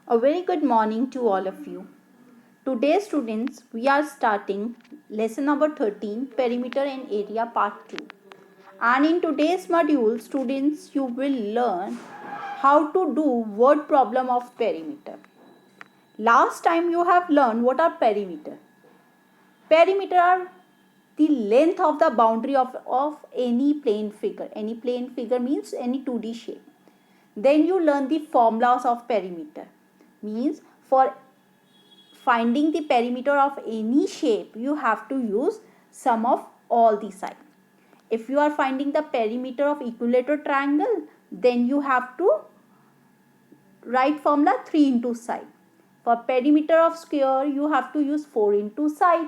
A very good morning to all of you. Today, students, we are starting lesson number 13, Perimeter and Area Part 2. And in today's module, students, you will learn how to do word problem of perimeter. Last time you have learned what are perimeter. Perimeter are the length of the boundary of any plane figure. Any plane figure means any 2D shape. Then you learn the formulas of perimeter. Means for finding the perimeter of any shape, you have to use sum of all the sides. If you are finding the perimeter of equilateral triangle, then you have to write formula 3 into side. For perimeter of square, you have to use 4 into side.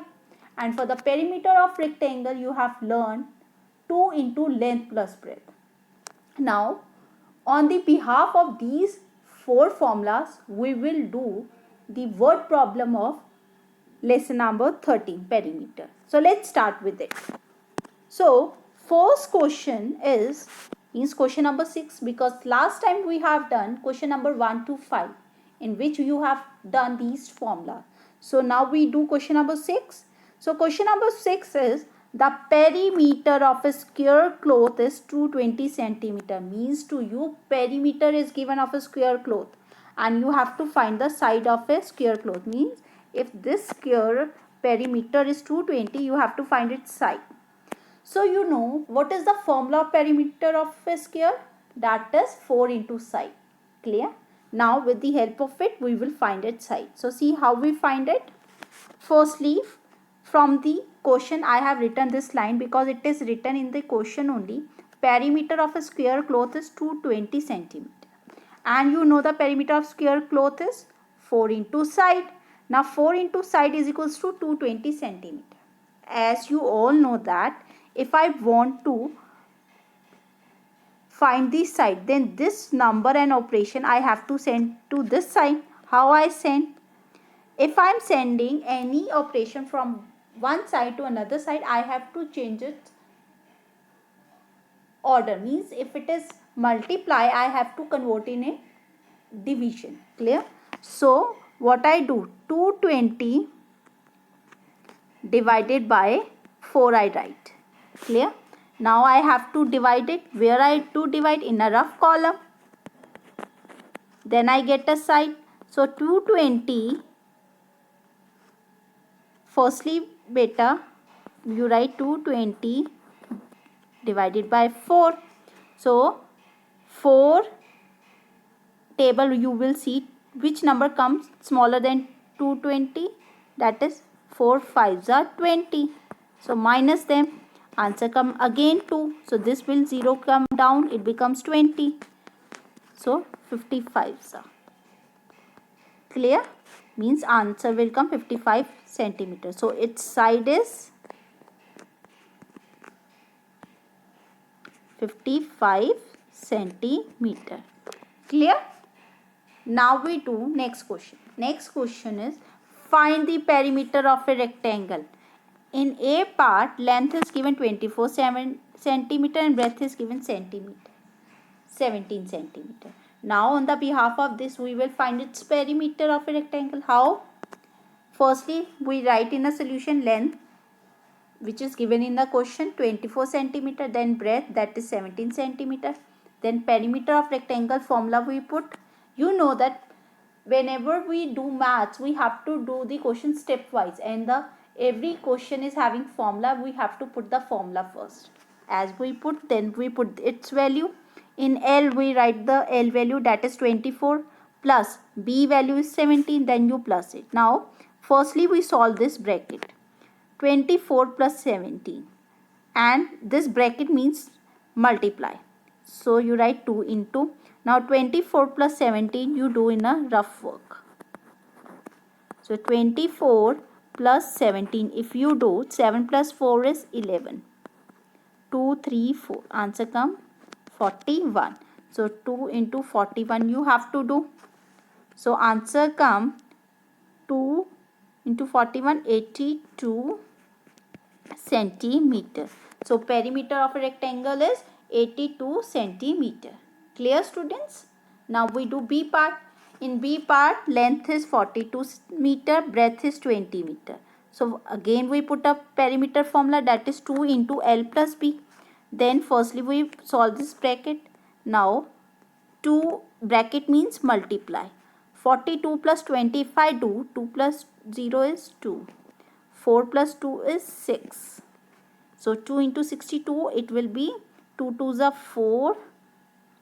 And for the perimeter of rectangle, you have learned 2 into length plus breadth. Now, on the behalf of these 4 formulas, we will do the word problem of lesson number 13, perimeter. So let's start with it. So first question is question number 6, because last time we have done question number 1 to 5 in which you have done these formula. So now we do question number 6. So question number 6 is the perimeter of a square cloth is 220 centimeter. Means to you perimeter is given of a square cloth and you have to find the side of a square cloth. Means if this square perimeter is 220, you have to find its side. So you know what is the formula of perimeter of a square? That is 4 into side. Clear? Now with the help of it, we will find its side. So see how we find it. Firstly, from the question I have written this line because it is written in the question only. Perimeter of a square cloth is 220 centimeter. And you know the perimeter of square cloth is 4 into side. Now 4 into side is equals to 220 centimeter. As you all know that if I want to find this side, then this number and operation I have to send to this side. How I send? If I am sending any operation from one side to another side, I have to change its order. Means if it is multiply, I have to convert in a division. Clear? So what I do? 220 divided by 4 I write. Clear? Now I have to divide it. Where I to divide? In a rough column. Then I get a side. So 220. Firstly, beta, you write 220 divided by 4. So 4 table you will see which number comes smaller than 220. That is 4 5s are 20. So minus them. Answer come again 2. So this will 0 come down. It becomes 20. So 55s are. Clear? Means answer will come 55 centimeters. So its side is 55 centimeter. Clear? Now we do next question. Next question is find the perimeter of a rectangle. In A part, length is given 24 centimeter and breadth is given 17 centimeter. Now on the behalf of this, we will find its perimeter of a rectangle. How? Firstly, we write in a solution length which is given in the question 24 centimeter, then breadth that is 17 centimeter. Then perimeter of rectangle formula we put. You know that whenever we do maths, we have to do the question stepwise, and every question is having formula. We have to put the formula first. As we put, then we put its value. In L, we write the L value, that is 24, plus B value is 17, then you plus it. Now, firstly, we solve this bracket. 24 plus 17. And this bracket means multiply. So, you write 2 into. Now, 24 plus 17, you do in a rough work. So, 24 plus 17, if you do, 7 plus 4 is 11. 2, 3, 4. Answer come 41. So 2 into 41 you have to do. So answer come 2 into 41, 82 centimeter. So perimeter of a rectangle is 82 centimeter. Clear, students? Now we do B part. In B part, length is 42 meter, breadth is 20 meter. So again we put a perimeter formula, that is 2 into L plus B. Then firstly we solve this bracket. Now 2 bracket means multiply. 42 plus 20 if I do, 2 plus 0 is 2. 4 plus 2 is 6. So 2 into 62, it will be 2 2s are 4,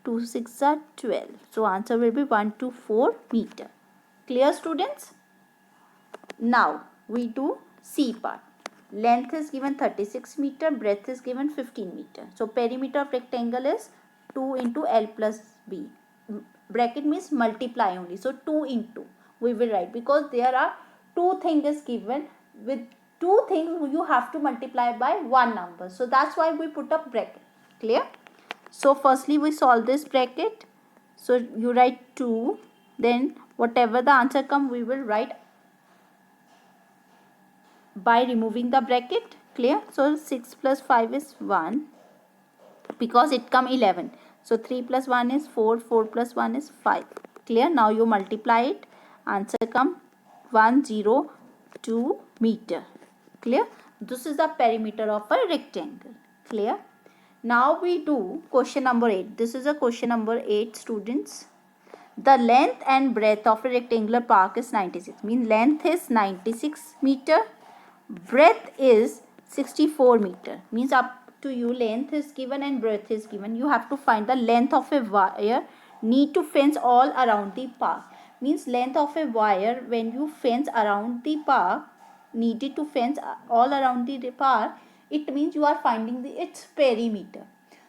2 6 are 12. So answer will be 124 meter. Clear, students? Now we do C part. Length is given 36 meter, breadth is given 15 meter. So perimeter of rectangle is 2 into L plus B. Bracket means multiply only. So 2 into we will write, because there are two things given. With two things you have to multiply by one number. So that's why we put up bracket. Clear? So firstly we solve this bracket. So you write 2, then whatever the answer come we will write by removing the bracket. Clear? So 6 plus 5 is 1, because it come 11. So 3 plus 1 is 4, 4 plus 1 is 5. Clear? Now you multiply it, answer come 102 meter. Clear? This is the perimeter of a rectangle. Clear? Now we do question number 8. This is a question number 8, students. The length and breadth of a rectangular park is 96. Means length is 96 meter. Breadth is 64 meter. Means up to you, length is given and breadth is given. You have to find the length of a wire need to fence all around the park. Means length of a wire when you fence around the park, needed to fence all around the park, it means you are finding its perimeter.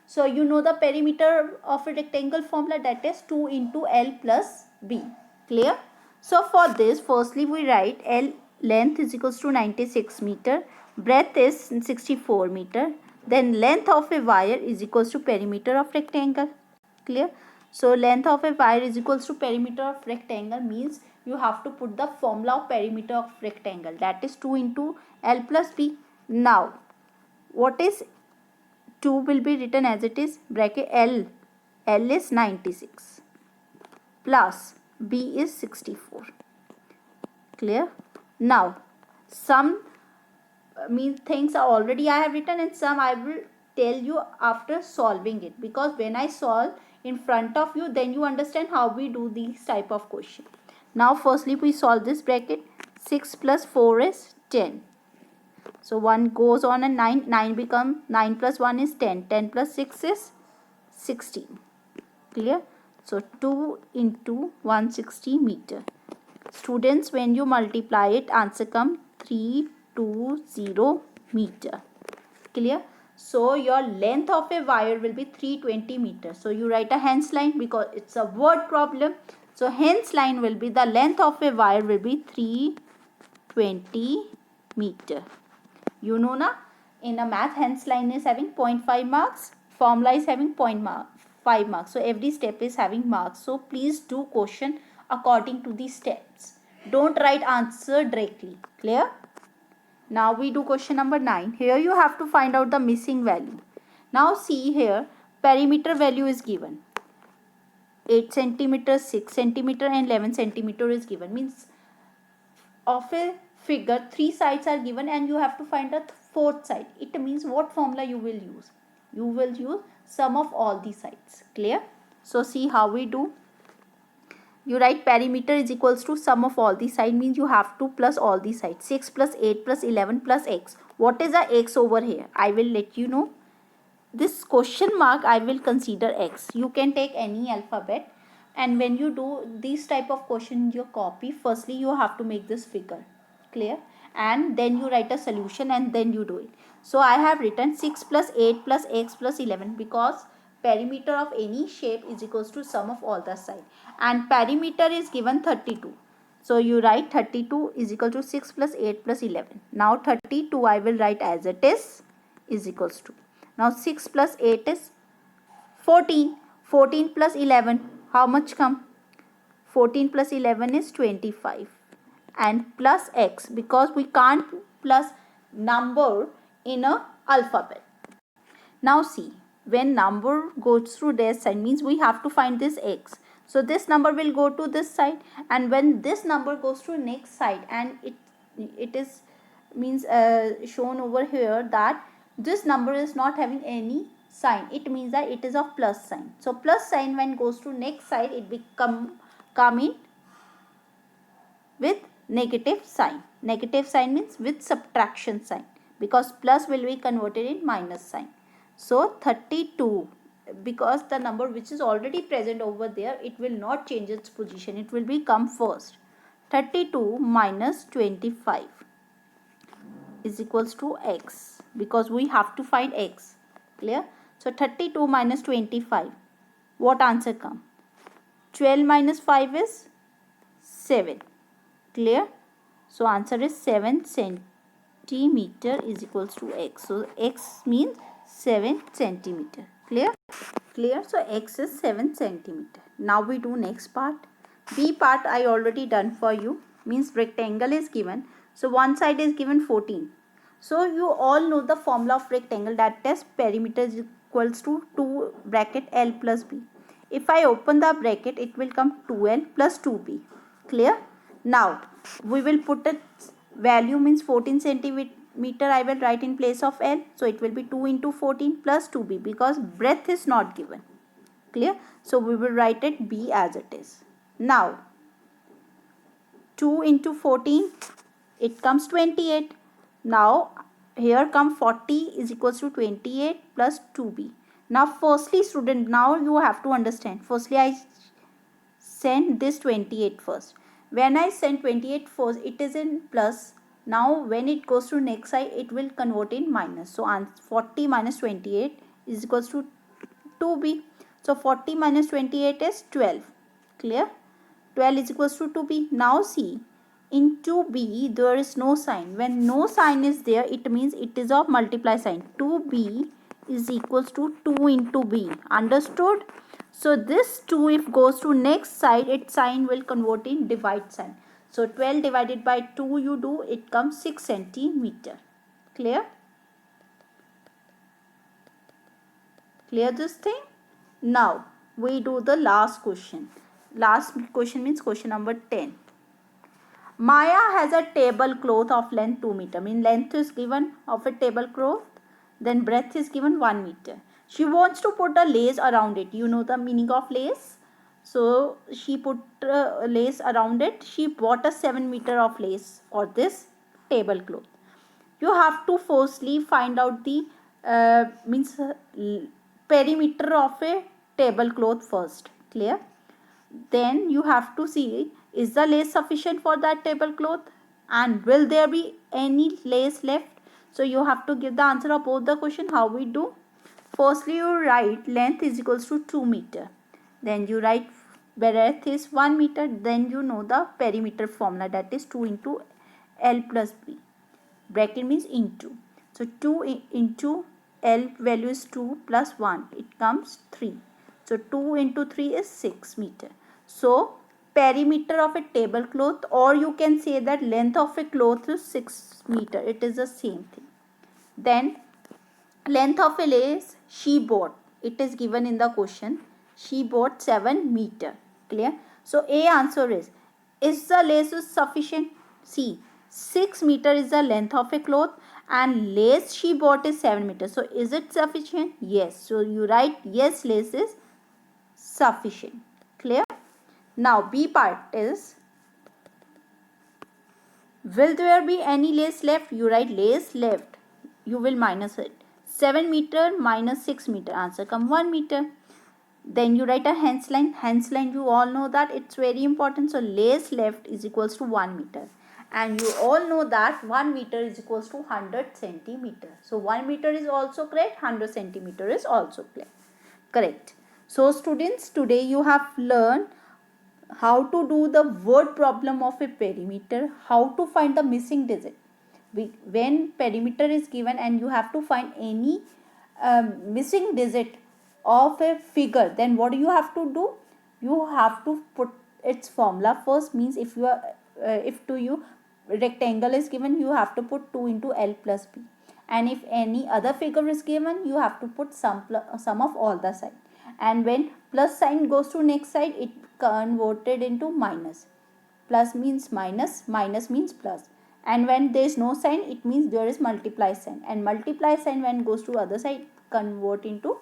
So you know the perimeter of a rectangle formula, that is 2 into L plus B. Clear? So for this, firstly we write L length is equals to 96 meter, breadth is 64 meter, then length of a wire is equals to perimeter of rectangle. Clear? So length of a wire is equals to perimeter of rectangle, means you have to put the formula of perimeter of rectangle, that is 2 into L plus B. Now what is 2 will be written as it is, bracket L is 96 plus B is 64. Clear? Now some means things are already I have written, and some I will tell you after solving it, because when I solve in front of you, then you understand how we do these type of question. Now firstly we solve this bracket. 6 plus 4 is 10. So 1 goes on and 9 become 9 plus 1 is 10. 10 plus 6 is 16. Clear? So 2 into 160 meter. Students, when you multiply it, answer come 320 meter. Clear? So your length of a wire will be 320 meters. So you write a hence line, because it's a word problem. So hence line will be, the length of a wire will be 320 meter. You know na, in a math, hence line is having 0.5 marks, formula is having 0.5 marks. So every step is having marks. So please do question according to the steps. Don't write answer directly. Clear? Now we do question number 9. Here you have to find out the missing value. Now see here, perimeter value is given. 8 centimeter, 6 centimeter and 11 centimeter is given. Means of a figure, 3 sides are given and you have to find the fourth side. It means what formula you will use? You will use sum of all the sides. Clear? So see how we do. You write perimeter is equals to sum of all the sides, means you have to plus all the sides. 6 plus 8 plus 11 plus x. What is the x over here? I will let you know. This question mark I will consider x. You can take any alphabet, and when you do these type of question in your copy, firstly you have to make this figure. Clear? And then you write a solution and then you do it. So I have written 6 plus 8 plus x plus 11, because perimeter of any shape is equals to sum of all the sides, and perimeter is given 32. So you write 32 is equal to 6 plus 8 plus 11. Now 32 I will write as it is equals to. Now 6 plus 8 is 14. 14 plus 11, how much come? 14 plus 11 is 25. And plus x, because we can't plus number in a alphabet. Now see, when number goes through their sign, means we have to find this x. So this number will go to this side, and when this number goes to next side and it is means shown over here that this number is not having any sign, it means that it is of plus sign. So plus sign when goes to next side, it come in with negative sign. Negative sign means with subtraction sign, because plus will be converted in minus sign. So 32, because the number which is already present over there, it will not change its position, it will be come first. 32 minus 25 is equals to x, because we have to find x. Clear? So 32 minus 25, what answer come? 12 minus 5 is 7. Clear? So answer is 7 centimeter is equals to x. So x means 7 centimeter. Clear? Clear? So x is 7 centimeter. Now we do next part. B part I already done for you. Means rectangle is given. So one side is given 14. So you all know the formula of rectangle, that is perimeter is equals to 2 bracket L plus B. If I open the bracket, it will come 2L plus 2B. Clear? Now we will put a value, means 14 centimeter I will write in place of L. So it will be 2 into 14 plus 2B, because breadth is not given. Clear? So we will write it B as it is. Now 2 into 14, it comes 28. Now here come 40 is equals to 28 plus 2B. Now firstly student, now you have to understand. Firstly I send this 28 first. When I send 28 first, it is in plus. Now when it goes to next side, it will convert in minus. So 40 minus 28 is equals to 2B. So 40 minus 28 is 12. Clear? 12 is equals to 2B. Now see, in 2B there is no sign. When no sign is there, it means it is of multiply sign. 2B is equals to 2 into B. Understood? So this 2 if goes to next side, its sign will convert in divide sign. So 12 divided by 2 you do, it comes 6 centimeter. Clear? Clear this thing? Now we do the last question. Last question means question number 10. Maya has a tablecloth of length 2 meter. Mean length is given of a tablecloth, then breadth is given 1 meter. She wants to put a lace around it. You know the meaning of lace. So she put lace around it. She bought a 7 meter of lace for this tablecloth. You have to firstly find out the perimeter of a tablecloth first. Clear? Then you have to see, is the lace sufficient for that tablecloth, and will there be any lace left? So you have to give the answer of both the question. How we do? Firstly you write length is equals to 2 meter. Then you write breadth is 1 meter. Then you know the perimeter formula, that is 2 into L plus B. Bracket means into. So 2 into L value is 2 plus 1. It comes 3. So 2 into 3 is 6 meter. So perimeter of a tablecloth, or you can say that length of a cloth is 6 meter. It is the same thing. Then length of a lace she bought. It is given in the question. She bought 7 meter. Clear? So A answer is the lace is sufficient? See, 6 meter is the length of a cloth and lace she bought is 7 meter. So is it sufficient? Yes. So you write yes, lace is sufficient. Clear? Now B part is, will there be any lace left? You write lace left. You will minus it. 7 meter minus 6 meter. Answer come 1 meter. Then you write a hence line. Hence line, you all know that it's very important. So lace left is equals to 1 meter. And you all know that 1 meter is equals to 100 centimeter. So 1 meter is also correct. 100 centimeter is also correct. So students, today you have learned how to do the word problem of a perimeter, how to find the missing digit. When perimeter is given and you have to find any missing digit of a figure, then what do you have to do? You have to put its formula first. Means if you are if to you rectangle is given, you have to put 2 into L plus B, and if any other figure is given, you have to put sum of all the sides. And when plus sign goes to next side, it converted into minus. Plus means minus, minus means plus. And when there is no sign, it means there is multiply sign. And multiply sign when goes to other side, convert into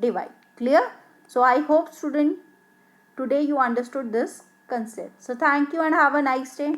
divide. Clear? So I hope student today you understood this concept. So thank you and have a nice day.